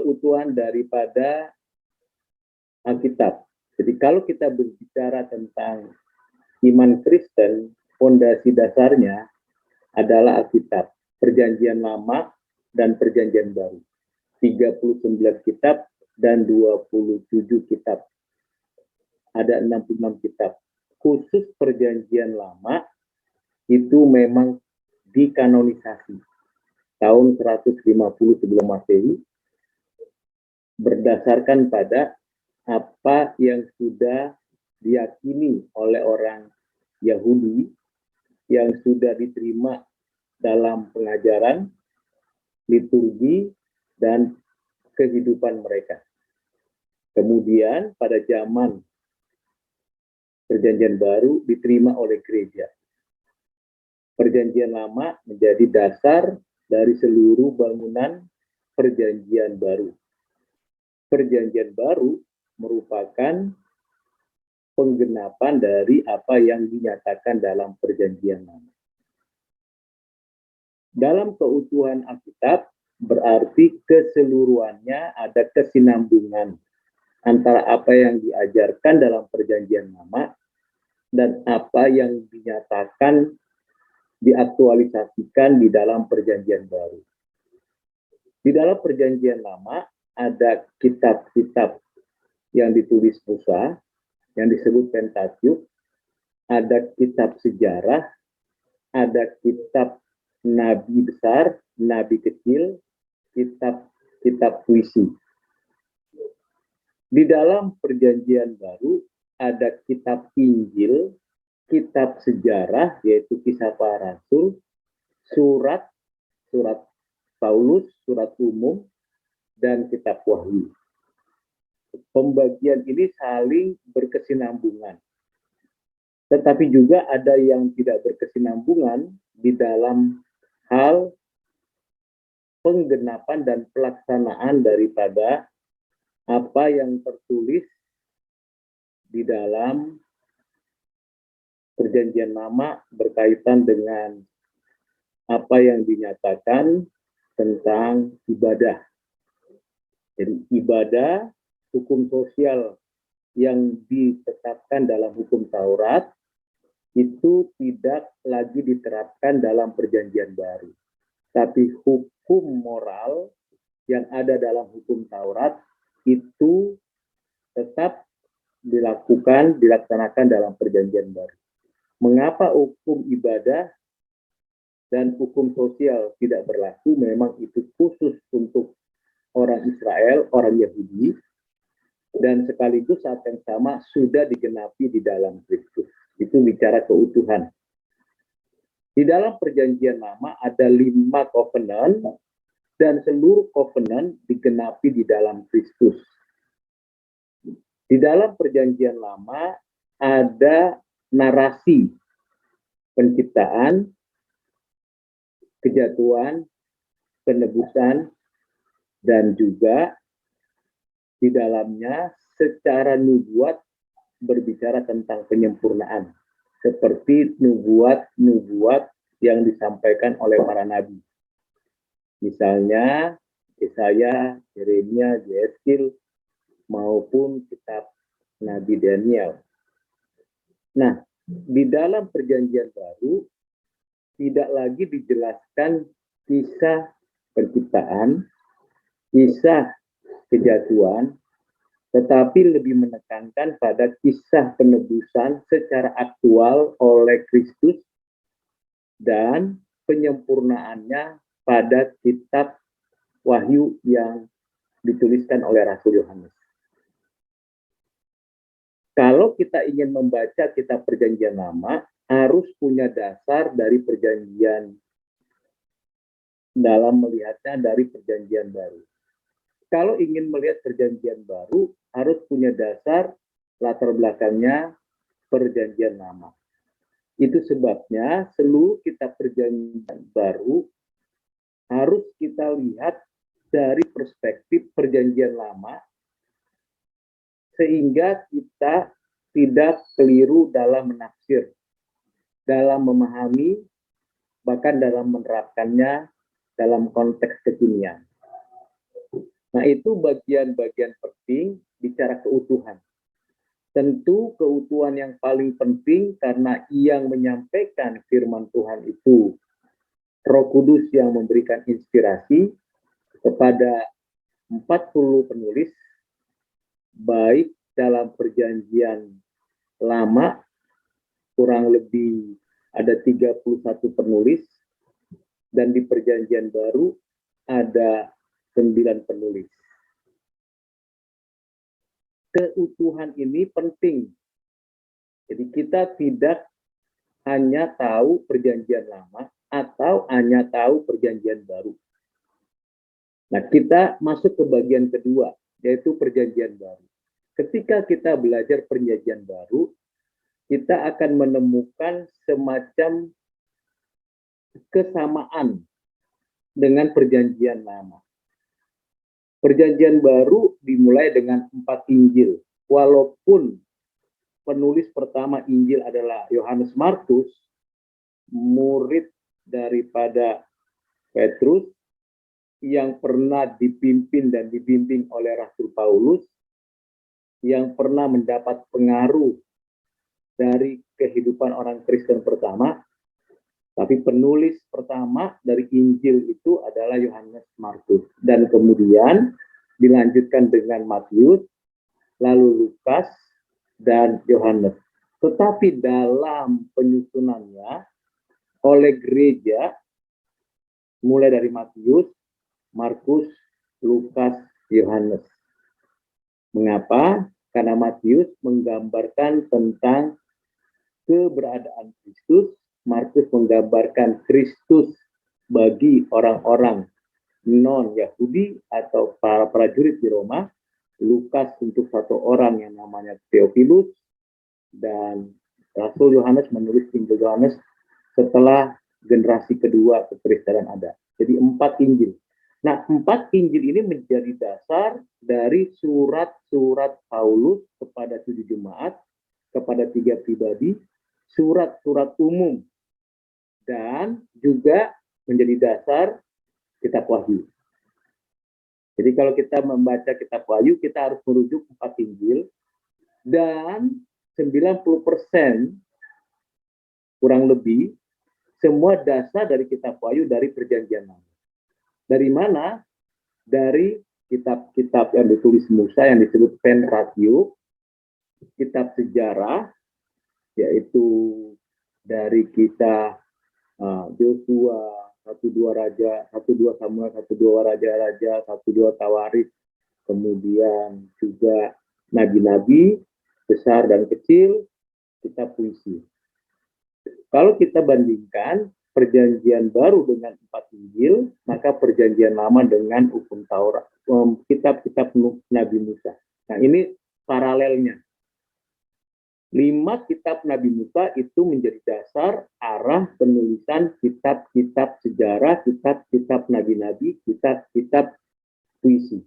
keutuhan daripada Alkitab. Jadi kalau kita berbicara tentang iman Kristen, fondasi dasarnya adalah Alkitab, Perjanjian Lama dan Perjanjian Baru. 39 kitab dan 27 kitab. Ada 66 kitab. Khusus Perjanjian Lama itu memang dikanonisasi tahun 150 sebelum Masehi berdasarkan pada apa yang sudah diyakini oleh orang Yahudi yang sudah diterima dalam pengajaran, liturgi, dan kehidupan mereka. Kemudian pada zaman Perjanjian Baru diterima oleh gereja. Perjanjian Lama menjadi dasar dari seluruh bangunan Perjanjian Baru. Perjanjian Baru merupakan penggenapan dari apa yang dinyatakan dalam Perjanjian Lama. Dalam keutuhan Alkitab berarti keseluruhannya ada kesinambungan antara apa yang diajarkan dalam Perjanjian Lama dan apa yang dinyatakan, diaktualisasikan di dalam Perjanjian Baru. Di dalam Perjanjian Lama ada kitab-kitab yang ditulis Musa, yang disebut Pentateuch, ada kitab sejarah, ada kitab nabi besar, nabi kecil, kitab puisi. Di dalam Perjanjian Baru ada kitab Injil, kitab sejarah yaitu Kisah Para Rasul, surat Paulus, surat umum, dan kitab Wahyu. Pembagian ini saling berkesinambungan. Tetapi juga ada yang tidak berkesinambungan di dalam hal penggenapan dan pelaksanaan daripada apa yang tertulis di dalam Perjanjian Lama berkaitan dengan apa yang dinyatakan tentang ibadah. Jadi ibadah, hukum sosial yang ditetapkan dalam hukum Taurat itu tidak lagi diterapkan dalam Perjanjian Baru. Tapi hukum moral yang ada dalam hukum Taurat itu tetap dilaksanakan dalam Perjanjian Baru. Mengapa hukum ibadah dan hukum sosial tidak berlaku? Memang itu khusus untuk orang Israel, orang Yahudi, dan sekaligus saat yang sama sudah digenapi di dalam Kristus. Itu bicara keutuhan. Di dalam Perjanjian Lama ada 5 covenant, dan seluruh covenant digenapi di dalam Kristus. Di dalam Perjanjian Lama ada narasi penciptaan, kejatuhan, penebusan, dan juga di dalamnya secara nubuat berbicara tentang penyempurnaan, seperti nubuat yang disampaikan oleh para nabi. Misalnya Yesaya, Yeremia, Yeskil, maupun kitab Nabi Daniel. Nah, di dalam Perjanjian Baru tidak lagi dijelaskan kisah penciptaan, kisah kejatuhan, tetapi lebih menekankan pada kisah penebusan secara aktual oleh Kristus dan penyempurnaannya pada kitab Wahyu yang dituliskan oleh Rasul Yohanes. Kalau kita ingin membaca kitab Perjanjian Lama, harus punya dasar dari perjanjian dalam melihatnya dari Perjanjian Baru. Kalau ingin melihat Perjanjian Baru, harus punya dasar latar belakangnya Perjanjian Lama. Itu sebabnya seluruh kitab Perjanjian Baru harus kita lihat dari perspektif Perjanjian Lama, sehingga kita tidak keliru dalam menafsir, dalam memahami, bahkan dalam menerapkannya dalam konteks kekinian. Nah, itu bagian-bagian penting bicara keutuhan. Tentu keutuhan yang paling penting karena yang menyampaikan firman Tuhan itu Roh Kudus yang memberikan inspirasi kepada 40 penulis, baik dalam perjanjian lama, kurang lebih ada 31 penulis, dan di perjanjian baru ada 9 penulis. Keutuhan ini penting. Jadi kita tidak hanya tahu perjanjian lama atau hanya tahu perjanjian baru. Nah, kita masuk ke bagian kedua, yaitu perjanjian baru. Ketika kita belajar perjanjian baru, kita akan menemukan semacam kesamaan dengan perjanjian lama. Perjanjian baru dimulai dengan 4 Injil. Walaupun penulis pertama Injil adalah Yohanes Markus, murid daripada Petrus, yang pernah dipimpin dan dibimbing oleh Rasul Paulus, yang pernah mendapat pengaruh dari kehidupan orang Kristen pertama, tapi penulis pertama dari Injil itu adalah Yohanes Markus. Dan kemudian dilanjutkan dengan Matius, lalu Lukas, dan Yohanes. Tetapi dalam penyusunannya oleh gereja, mulai dari Matius, Markus, Lukas, Yohanes. Mengapa? Karena Matius menggambarkan tentang keberadaan Kristus, Markus menggambarkan Kristus bagi orang-orang non-Yahudi atau para prajurit di Roma, Lukas untuk satu orang yang namanya Theophilus, dan Rasul Yohanes menulis Injil Yohanes setelah generasi kedua kekristenan ada. Jadi 4 Injil. Nah, 4 Injil ini menjadi dasar dari surat-surat Paulus kepada 7 jemaat, kepada 3 pribadi, surat-surat umum, dan juga menjadi dasar kitab Wahyu. Jadi kalau kita membaca kitab Wahyu, kita harus merujuk 4 Injil, dan 90% kurang lebih semua dasar dari kitab Wahyu dari perjanjian lama. Dari mana? Dari kitab-kitab yang ditulis Musa yang disebut Pentateuch, kitab sejarah, yaitu dari kitab Yosua, 1-2 Raja, 1-2 Samuel, 1-2 Raja-Raja, 1-2 Tawarikh, kemudian juga nabi-nabi besar dan kecil, kitab puisi. Kalau kita bandingkan perjanjian baru dengan 4 Injil, maka perjanjian lama dengan hukum Taurat, kitab-kitab Nabi Musa. Nah, ini paralelnya. 5 kitab Nabi Musa itu menjadi dasar arah penulisan kitab-kitab sejarah, kitab-kitab nabi-nabi, kitab-kitab puisi.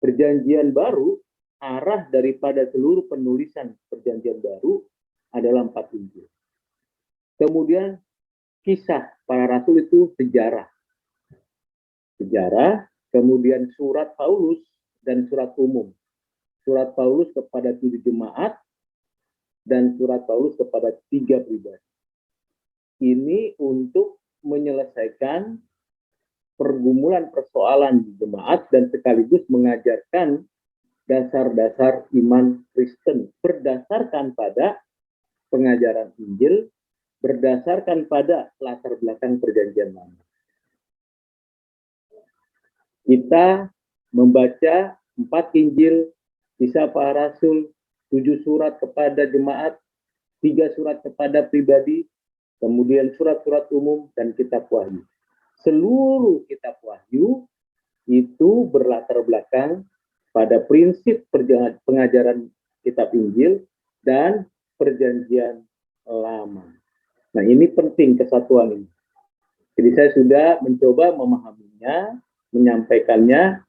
Perjanjian baru, arah daripada seluruh penulisan perjanjian baru adalah 4 Injil. Kemudian kisah para rasul itu sejarah. Sejarah, kemudian surat Paulus dan surat umum. Surat Paulus kepada 7 jemaat, dan surat Paulus kepada 3 pribadi. Ini untuk menyelesaikan pergumulan persoalan di jemaat dan sekaligus mengajarkan dasar-dasar iman Kristen berdasarkan pada pengajaran Injil, berdasarkan pada latar belakang perjanjian lama. Kita membaca 4 Injil, kisah para rasul, 7 surat kepada jemaat, 3 surat kepada pribadi, kemudian surat-surat umum, dan kitab Wahyu. Seluruh kitab Wahyu itu berlatar belakang pada prinsip pengajaran kitab Injil dan perjanjian lama. Nah, ini penting kesatuan ini. Jadi saya sudah mencoba memahaminya, menyampaikannya,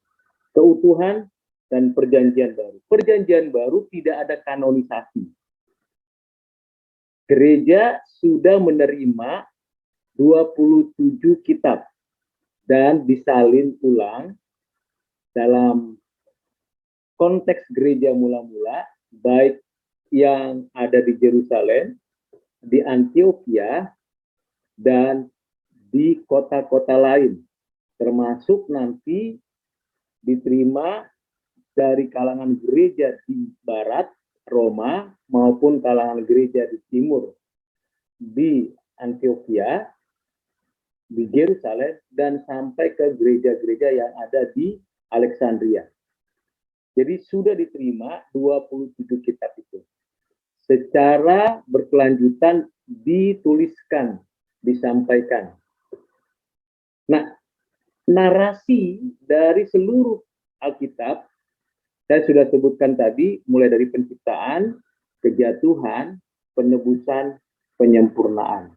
keutuhan dan perjanjian baru. Perjanjian baru tidak ada kanonisasi. Gereja sudah menerima 27 kitab dan disalin ulang dalam konteks gereja mula-mula, baik yang ada di Yerusalem, di Antioquia, dan di kota-kota lain, termasuk nanti diterima dari kalangan gereja di barat, Roma, maupun kalangan gereja di timur, di Antioquia, di Yerusalem, dan sampai ke gereja-gereja yang ada di Alexandria. Jadi sudah diterima 27 kitab itu. Secara berkelanjutan dituliskan, disampaikan. Nah, narasi dari seluruh Alkitab, saya sudah sebutkan tadi, mulai dari penciptaan, kejatuhan, penebusan, penyempurnaan.